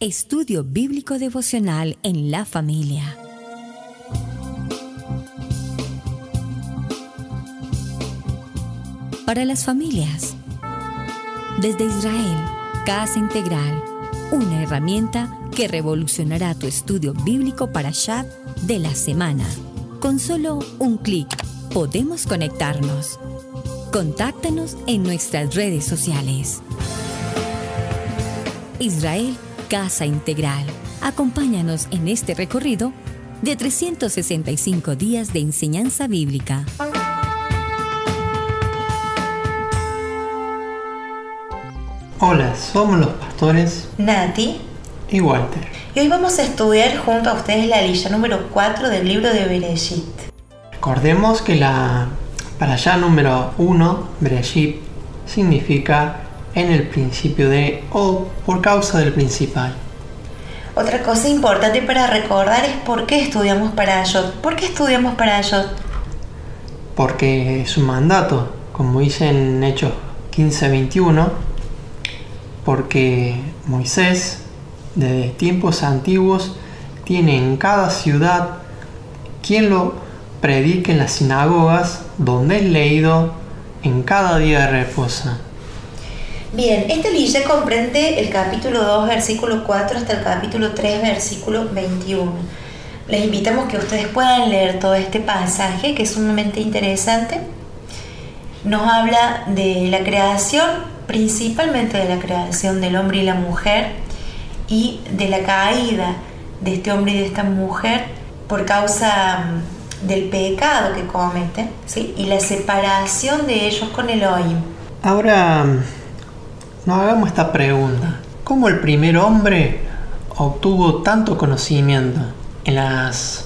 Estudio Bíblico Devocional en la familia. Para las familias. Desde Israel, Casa Integral, una herramienta que revolucionará tu estudio bíblico Parashat de la semana. Con solo un clic, podemos conectarnos. Contáctanos en nuestras redes sociales. Israel, Casa Integral. Acompáñanos en este recorrido de 365 días de enseñanza bíblica. Hola, somos los pastores Nati y Walter. Y hoy vamos a estudiar junto a ustedes la lista número 4 del libro de Bereshit. Recordemos que la parashá número 1, Bereshit, significa en el principio de o por causa del principal. Otra cosa importante para recordar es por qué estudiamos Parashot. ¿Por qué estudiamos Parashot? Porque es un mandato, como dice en Hechos 15:21, porque Moisés, desde tiempos antiguos, tiene en cada ciudad quien lo predique en las sinagogas, donde es leído en cada día de reposo. Bien, esta lista comprende el capítulo 2, versículo 4 hasta el capítulo 3, versículo 21. Les invitamos que ustedes puedan leer todo este pasaje, que es sumamente interesante. Nos habla de la creación, principalmente de la creación del hombre y la mujer, y de la caída de este hombre y de esta mujer por causa del pecado que cometen, ¿sí? Y la separación de ellos con Elohim. Ahora nos hagamos esta pregunta: ¿cómo el primer hombre obtuvo tanto conocimiento? En las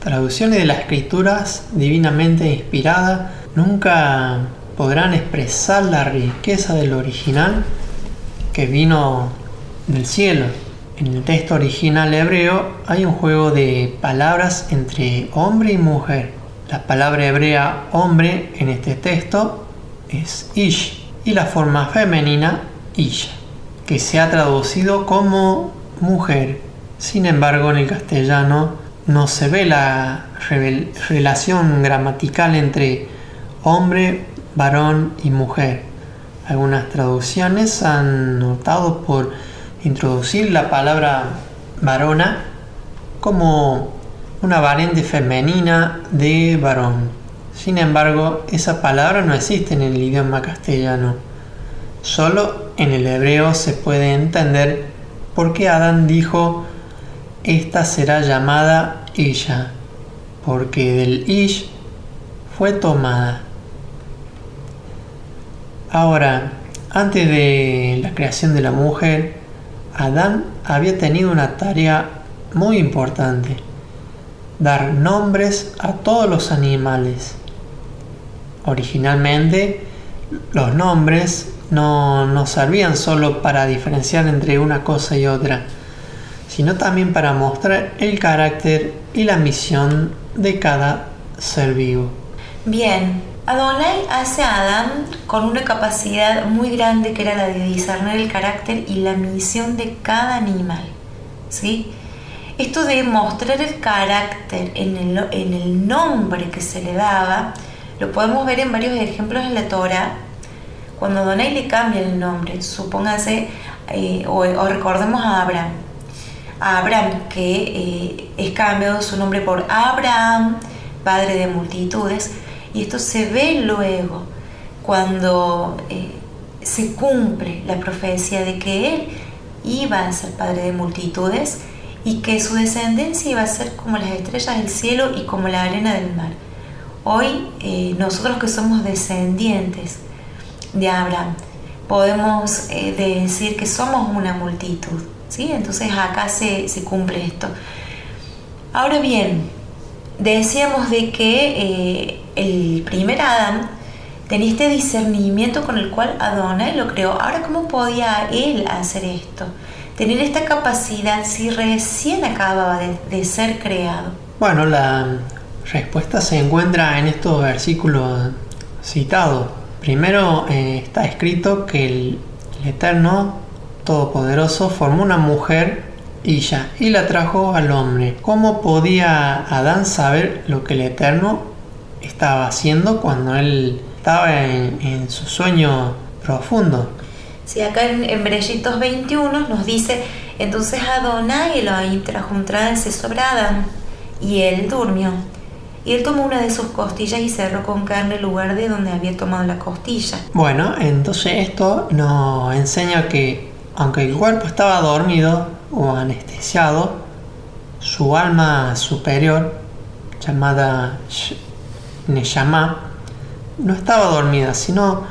traducciones de las escrituras divinamente inspiradas nunca podrán expresar la riqueza del original que vino del cielo. En el texto original hebreo hay un juego de palabras entre hombre y mujer. La palabra hebrea hombre en este texto es ish y la forma femenina isha, que se ha traducido como mujer. Sin embargo, en el castellano no se ve la relación gramatical entre hombre, varón y mujer. Algunas traducciones han optado por introducir la palabra varona como una variante femenina de varón. Sin embargo, esa palabra no existe en el idioma castellano. Solo en el hebreo se puede entender por qué Adán dijo: esta será llamada Isha, porque del Ish fue tomada. Ahora, antes de la creación de la mujer, Adán había tenido una tarea muy importante: dar nombres a todos los animales. Originalmente, los nombres no servían solo para diferenciar entre una cosa y otra, sino también para mostrar el carácter y la misión de cada ser vivo. Bien, Adonai hace a Adán con una capacidad muy grande, que era la de discernir el carácter y la misión de cada animal, ¿sí? Esto de mostrar el carácter en el nombre que se le daba, lo podemos ver en varios ejemplos en la Torah. Cuando Adonai le cambia el nombre, supóngase, o recordemos a Abraham, que es cambiado su nombre por Abraham, padre de multitudes, y esto se ve luego cuando se cumple la profecía de que él iba a ser padre de multitudes y que su descendencia iba a ser como las estrellas del cielo y como la arena del mar. Hoy nosotros que somos descendientes de Abraham podemos decir que somos una multitud, ¿sí? Entonces acá se cumple esto. Ahora bien, decíamos de que el primer Adán tenía este discernimiento con el cual Adonai lo creó. Ahora, ¿cómo podía él hacer esto? Tener esta capacidad si recién acababa de ser creado. Bueno, la respuesta se encuentra en estos versículos citados. Primero está escrito que el Eterno Todopoderoso formó una mujer Isha y la trajo al hombre. ¿Cómo podía Adán saber lo que el Eterno estaba haciendo cuando él estaba en su sueño profundo? Sí, acá en Berechitos 21 nos dice: entonces Adonai Elohim trajo un trance sobre Adán y él durmió. Y él tomó una de sus costillas y cerró con carne el lugar de donde había tomado la costilla. Bueno, entonces esto nos enseña que aunque el cuerpo estaba dormido o anestesiado, su alma superior, llamada Neshama, no estaba dormida, sino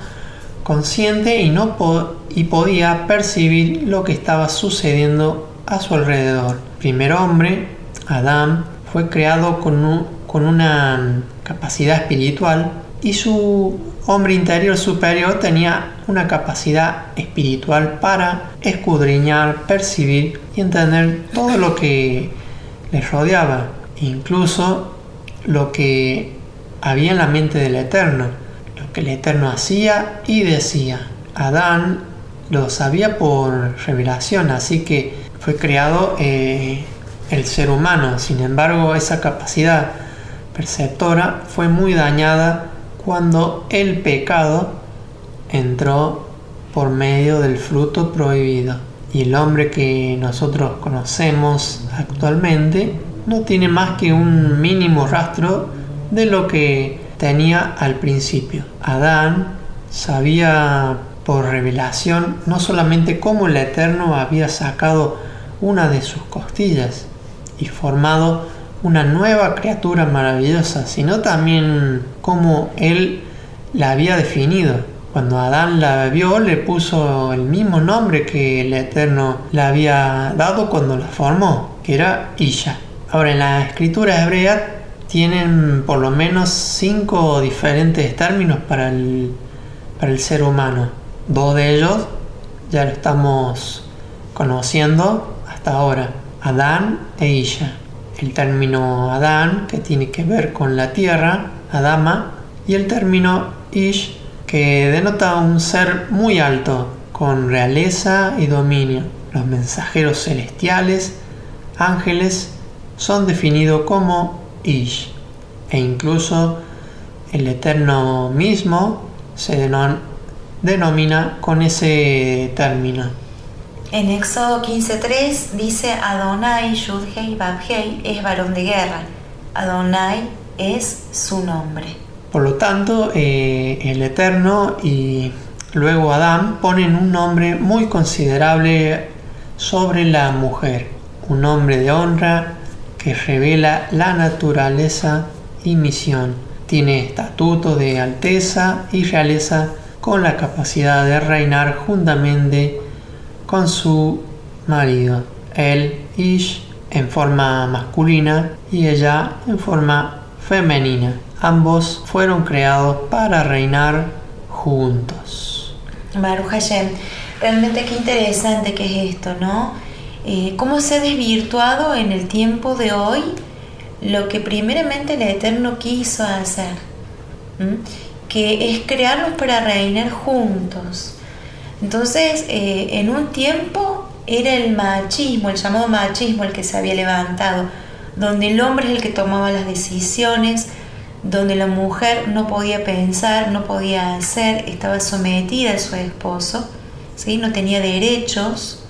consciente y podía percibir lo que estaba sucediendo a su alrededor. El primer hombre, Adán, fue creado con una capacidad espiritual, y su hombre interior superior tenía una capacidad espiritual para escudriñar, percibir y entender todo lo que les rodeaba, incluso lo que había en la mente del Eterno, lo que el Eterno hacía y decía. Adán lo sabía por revelación, así que fue creado el ser humano. Sin embargo, esa capacidad perceptora fue muy dañada cuando el pecado entró por medio del fruto prohibido, y el hombre que nosotros conocemos actualmente no tiene más que un mínimo rastro de lo que tenía al principio. Adán sabía por revelación no solamente cómo el Eterno había sacado una de sus costillas y formado una nueva criatura maravillosa, sino también cómo él la había definido. Cuando Adán la vio, le puso el mismo nombre que el Eterno le había dado cuando la formó, que era Isha. Ahora, en la escritura hebrea tienen por lo menos 5 diferentes términos para el ser humano. 2 de ellos ya lo estamos conociendo hasta ahora: Adán e Isha. El término Adán, que tiene que ver con la tierra, Adama, y el término Ish, que denota un ser muy alto, con realeza y dominio. Los mensajeros celestiales, ángeles, son definidos como Ish, e incluso el Eterno mismo se denomina con ese término. En Éxodo 15:3 dice: Adonai Yud-Hei Vav-Hei es varón de guerra. Adonai es su nombre. Por lo tanto, el Eterno y luego Adán ponen un nombre muy considerable sobre la mujer, un nombre de honra que revela la naturaleza y misión. Tiene estatuto de alteza y realeza, con la capacidad de reinar juntamente con su marido, él, Ish, en forma masculina y ella en forma femenina. Ambos fueron creados para reinar juntos. Baruch Hashem. Realmente qué interesante que es esto, ¿no? Cómo se ha desvirtuado en el tiempo de hoy lo que primeramente el Eterno quiso hacer, que es crearnos para reinar juntos. Entonces, en un tiempo era el machismo, el llamado machismo, el que se había levantado, donde el hombre es el que tomaba las decisiones, donde la mujer no podía pensar, no podía hacer, estaba sometida a su esposo, ¿sí? No tenía derechos,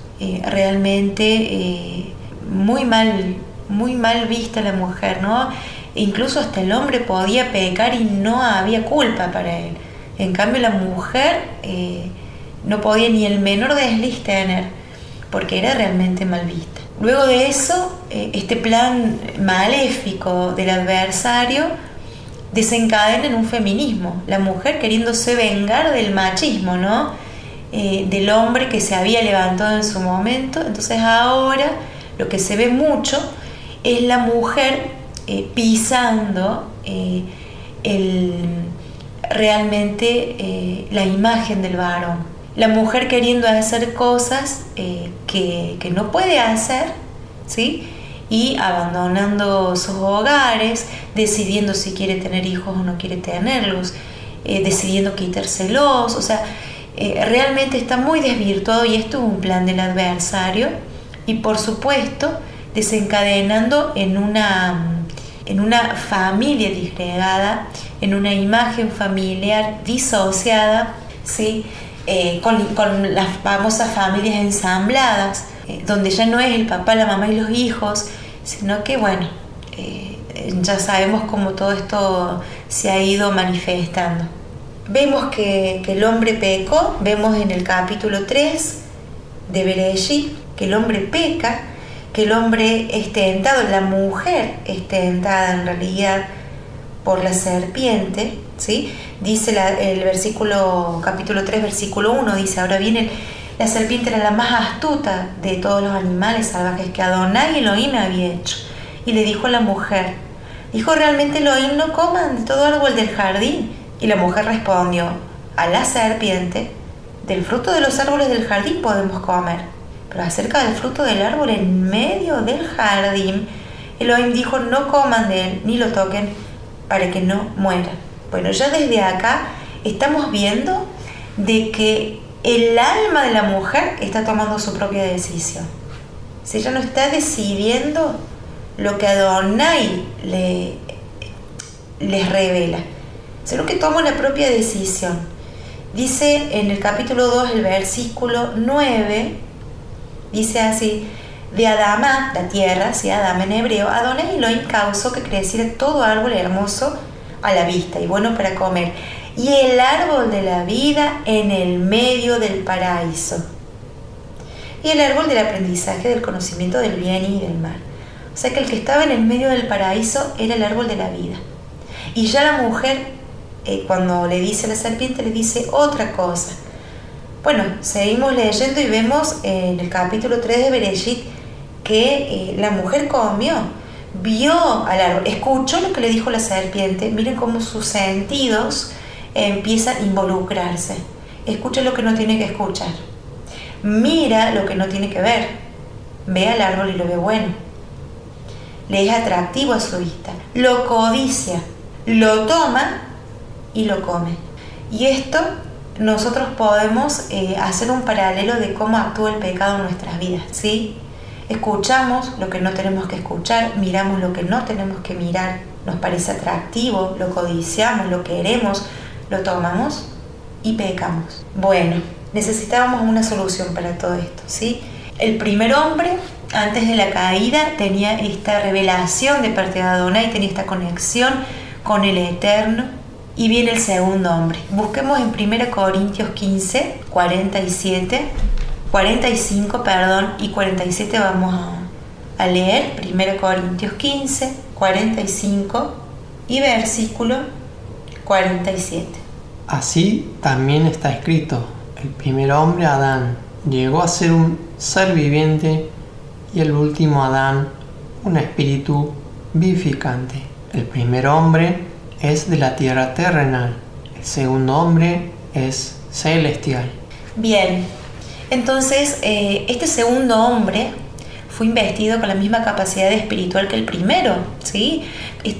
realmente muy mal vista la mujer, ¿no? Incluso hasta el hombre podía pecar y no había culpa para él. En cambio, la mujer no podía ni el menor desliz tener, porque era realmente mal vista. Luego de eso, este plan maléfico del adversario desencadena en un feminismo, la mujer queriéndose vengar del machismo, ¿no? Del hombre que se había levantado en su momento. Entonces ahora lo que se ve mucho es la mujer pisando realmente la imagen del varón. La mujer queriendo hacer cosas que no puede hacer, ¿sí? Y abandonando sus hogares, decidiendo si quiere tener hijos o no quiere tenerlos, decidiendo quitárselos. O sea, realmente está muy desvirtuado, y esto es un plan del adversario, y por supuesto desencadenando en una familia disgregada, en una imagen familiar disociada, ¿sí? Con las famosas familias ensambladas, donde ya no es el papá, la mamá y los hijos, sino que bueno, ya sabemos cómo todo esto se ha ido manifestando. Vemos que el hombre pecó, vemos en el capítulo 3 de Bereshit que el hombre peca, que el hombre es tentado, la mujer es tentada en realidad por la serpiente, ¿sí? Dice el capítulo 3, versículo 1, dice: ahora viene, la serpiente era la más astuta de todos los animales salvajes que Adonai Elohim había hecho. Y le dijo a la mujer, ¿dijo realmente Elohim no coman de todo árbol del jardín? Y la mujer respondió a la serpiente, del fruto de los árboles del jardín podemos comer, pero acerca del fruto del árbol en medio del jardín, Elohim dijo, no coman de él, ni lo toquen, para que no mueran. Bueno, ya desde acá estamos viendo de que el alma de la mujer está tomando su propia decisión. Si ella no está decidiendo lo que Adonai les revela, sino que toma la propia decisión. Dice en el capítulo 2, el versículo 9, dice así: de Adama, la tierra, ¿sí? Adama en hebreo, Adonai Elohim causó que creciera todo árbol hermoso a la vista y bueno para comer, y el árbol de la vida en el medio del paraíso, y el árbol del aprendizaje del conocimiento del bien y del mal. O sea que el que estaba en el medio del paraíso era el árbol de la vida. Y ya la mujer, cuando le dice a la serpiente, le dice otra cosa. Bueno, seguimos leyendo y vemos en el capítulo 3 de Bereshit que la mujer comió, vio al árbol, escuchó lo que le dijo la serpiente. Miren cómo sus sentidos empiezan a involucrarse. Escucha lo que no tiene que escuchar, mira lo que no tiene que ver, ve al árbol y lo ve bueno, le es atractivo a su vista, lo codicia, lo toma y lo come. Y esto nosotros podemos hacer un paralelo de cómo actúa el pecado en nuestras vidas, ¿sí? Escuchamos lo que no tenemos que escuchar, miramos lo que no tenemos que mirar, nos parece atractivo, lo codiciamos, lo queremos, lo tomamos y pecamos. Bueno, necesitábamos una solución para todo esto, ¿sí? El primer hombre, antes de la caída, tenía esta revelación de parte de Adonai, tenía esta conexión con el Eterno. Y viene el segundo hombre. Busquemos en 1 Corintios 15, 45 y 47 vamos a leer. 1 Corintios 15, 45 y versículo 47. Así también está escrito: el primer hombre, Adán, llegó a ser un ser viviente, y el último Adán, un espíritu vivificante. El primer hombre es de la tierra terrenal, el segundo hombre es celestial. Bien, entonces este segundo hombre fue investido con la misma capacidad espiritual que el primero, ¿sí?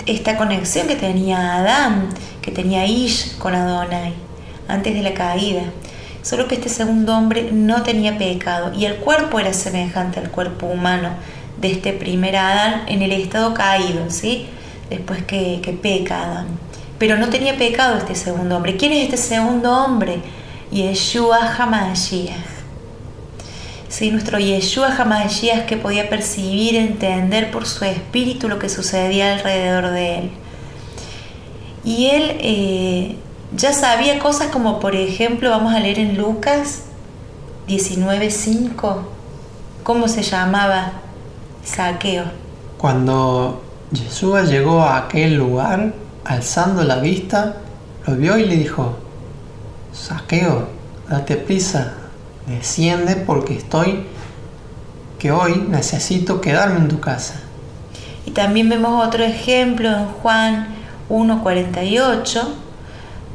Esta conexión que tenía Adán, que tenía Ish con Adonai antes de la caída, solo que este segundo hombre no tenía pecado y el cuerpo era semejante al cuerpo humano de este primer Adán en el estado caído, ¿sí? Después que peca Adán. Pero no tenía pecado este segundo hombre. ¿Quién es este segundo hombre? Yeshua HaMashiach. Sí, nuestro Yeshua HaMashiach, que podía percibir, entender por su espíritu lo que sucedía alrededor de él. Y él ya sabía cosas como, por ejemplo, vamos a leer en Lucas 19:5, ¿cómo se llamaba? Zaqueo. Cuando Yeshua llegó a aquel lugar, alzando la vista, lo vio y le dijo: Zaqueo, date prisa, desciende porque que hoy necesito quedarme en tu casa. Y también vemos otro ejemplo en Juan 1:48,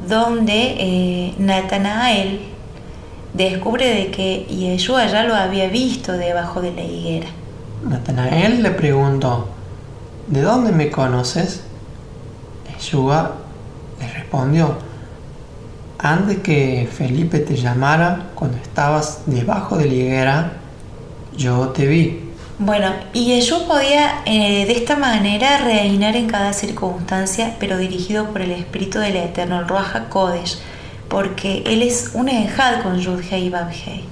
donde Natanael descubre de que Yeshua ya lo había visto debajo de la higuera. Natanael le preguntó: ¿de dónde me conoces? Yeshua le respondió: antes que Felipe te llamara, cuando estabas debajo de la higuera, yo te vi. Bueno, y Yeshua podía de esta manera reinar en cada circunstancia, pero dirigido por el Espíritu del Eterno, el Ruach HaKodesh, porque Él es un Ejad con Yud-Hei y Vav-Hei.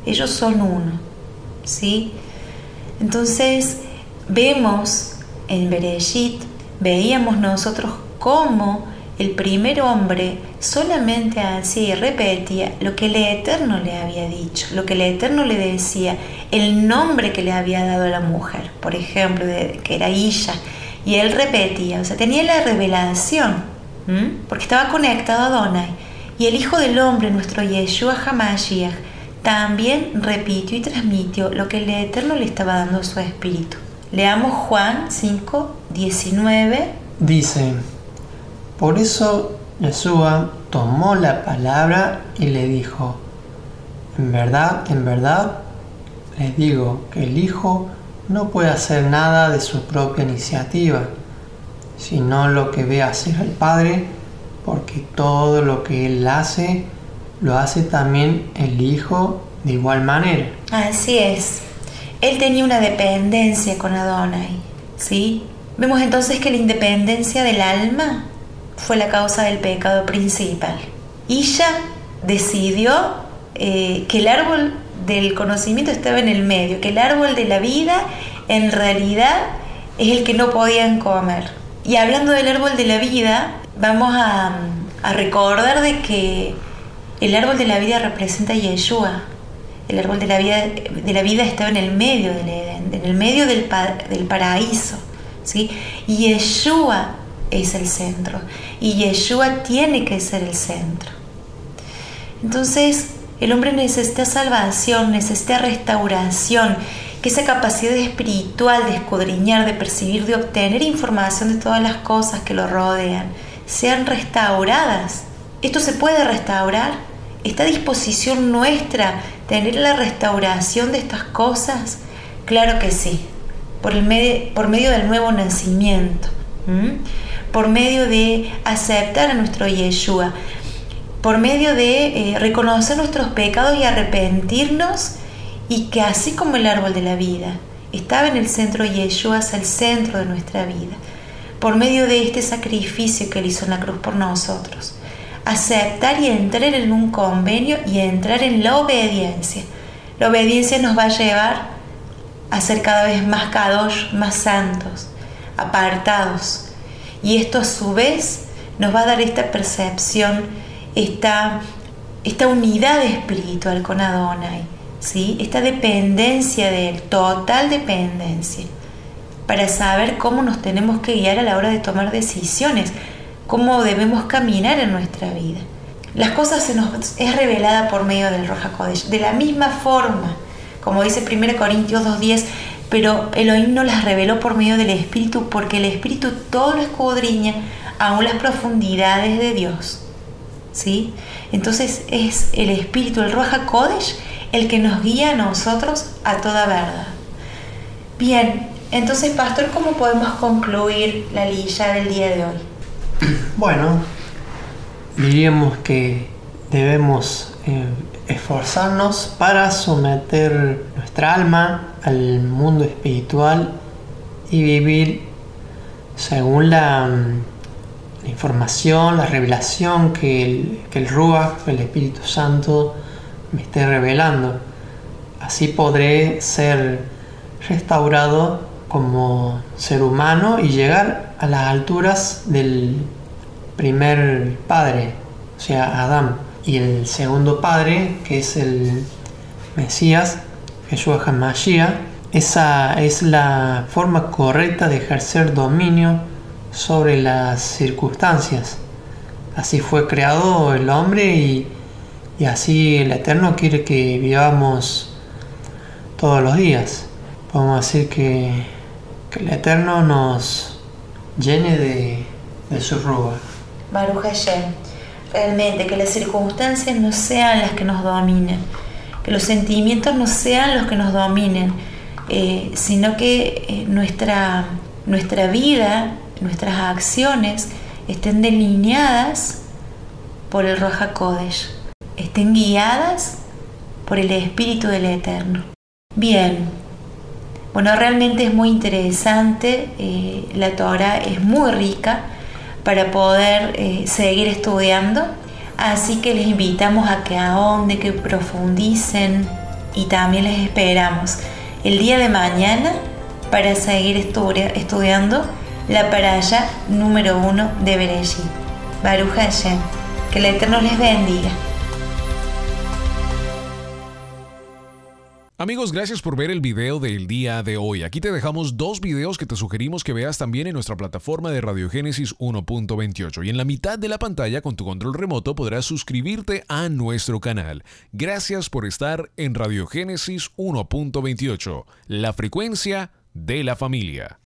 Ellos son uno, ¿sí? Entonces, vemos en Bereshit, veíamos nosotros cómo el primer hombre solamente hacía y repetía lo que el Eterno le había dicho, lo que el Eterno le decía, el nombre que le había dado a la mujer, por ejemplo, que era Isha, y él repetía, o sea, tenía la revelación, porque estaba conectado a Adonai, y el Hijo del Hombre, nuestro Yeshua HaMashiach, también repitió y transmitió lo que el Eterno le estaba dando a su espíritu. Leamos Juan 5:19. Dice: por eso Yeshua tomó la palabra y le dijo: en verdad, les digo que el Hijo no puede hacer nada de su propia iniciativa, sino lo que ve hacer al Padre, porque todo lo que Él hace, lo hace también el Hijo de igual manera. Así es. Él tenía una dependencia con Adonai, ¿sí? Vemos entonces que la independencia del alma fue la causa del pecado principal. Isha decidió que el árbol del conocimiento estaba en el medio, que el árbol de la vida en realidad es el que no podían comer. Y hablando del árbol de la vida, vamos a recordar de que el árbol de la vida representa a Yeshua. El árbol de la vida estaba en el medio del Edén, en el medio del paraíso, ¿sí? Y Yeshua es el centro, y Yeshua tiene que ser el centro. Entonces, el hombre necesita salvación, necesita restauración, que esa capacidad espiritual de escudriñar, de percibir, de obtener información de todas las cosas que lo rodean, sean restauradas. ¿Esto se puede restaurar? ¿Está a disposición nuestra tener la restauración de estas cosas? Claro que sí, por medio del nuevo nacimiento, por medio de aceptar a nuestro Yeshua, por medio de reconocer nuestros pecados y arrepentirnos, y que así como el árbol de la vida estaba en el centro, Yeshua es el centro de nuestra vida, por medio de este sacrificio que Él hizo en la cruz por nosotros, aceptar y entrar en un convenio y entrar en la obediencia. La obediencia nos va a llevar a ser cada vez más kadosh, más santos, apartados, y esto a su vez nos va a dar esta percepción, esta unidad espiritual con Adonai, ¿sí? Esta dependencia de Él, total dependencia, para saber cómo nos tenemos que guiar a la hora de tomar decisiones, cómo debemos caminar en nuestra vida. Las cosas se nos es revelada por medio del Ruach HaKodesh, de la misma forma, como dice 1 Corintios 2:10, pero Elohim nos las reveló por medio del Espíritu, porque el Espíritu todo lo escudriña, aún las profundidades de Dios, ¿sí? Entonces es el Espíritu, el Ruach HaKodesh, el que nos guía a nosotros a toda verdad. Bien, entonces, pastor, ¿cómo podemos concluir la lilla del día de hoy? Bueno, diríamos que debemos esforzarnos para someter nuestra alma al mundo espiritual y vivir según la información, la revelación que el Ruach, el Espíritu Santo, me esté revelando. Así podré ser restaurado como ser humano y llegar a las alturas del primer padre, o sea, Adán, y el segundo padre, que es el Mesías, Yeshua HaMashiach. Esa es la forma correcta de ejercer dominio sobre las circunstancias. Así fue creado el hombre y así el Eterno quiere que vivamos todos los días. Podemos decir que el Eterno nos llene de su Ruach. Baruch Hashem. Realmente, que las circunstancias no sean las que nos dominen, que los sentimientos no sean los que nos dominen, sino que nuestra vida, nuestras acciones estén delineadas por el Ruach HaKodesh, estén guiadas por el Espíritu del Eterno. Bien, Bueno, realmente es muy interesante, la Torá es muy rica para poder seguir estudiando, así que les invitamos a que ahonden, que profundicen y también les esperamos el día de mañana para seguir estudiando la parashá número 1 de Bereshit. Baruch Hashem, que el Eterno les bendiga. Amigos, gracias por ver el video del día de hoy. Aquí te dejamos 2 videos que te sugerimos que veas también en nuestra plataforma de Radiogénesis 1.28. Y en la mitad de la pantalla con tu control remoto podrás suscribirte a nuestro canal. Gracias por estar en Radiogénesis 1.28, la frecuencia de la familia.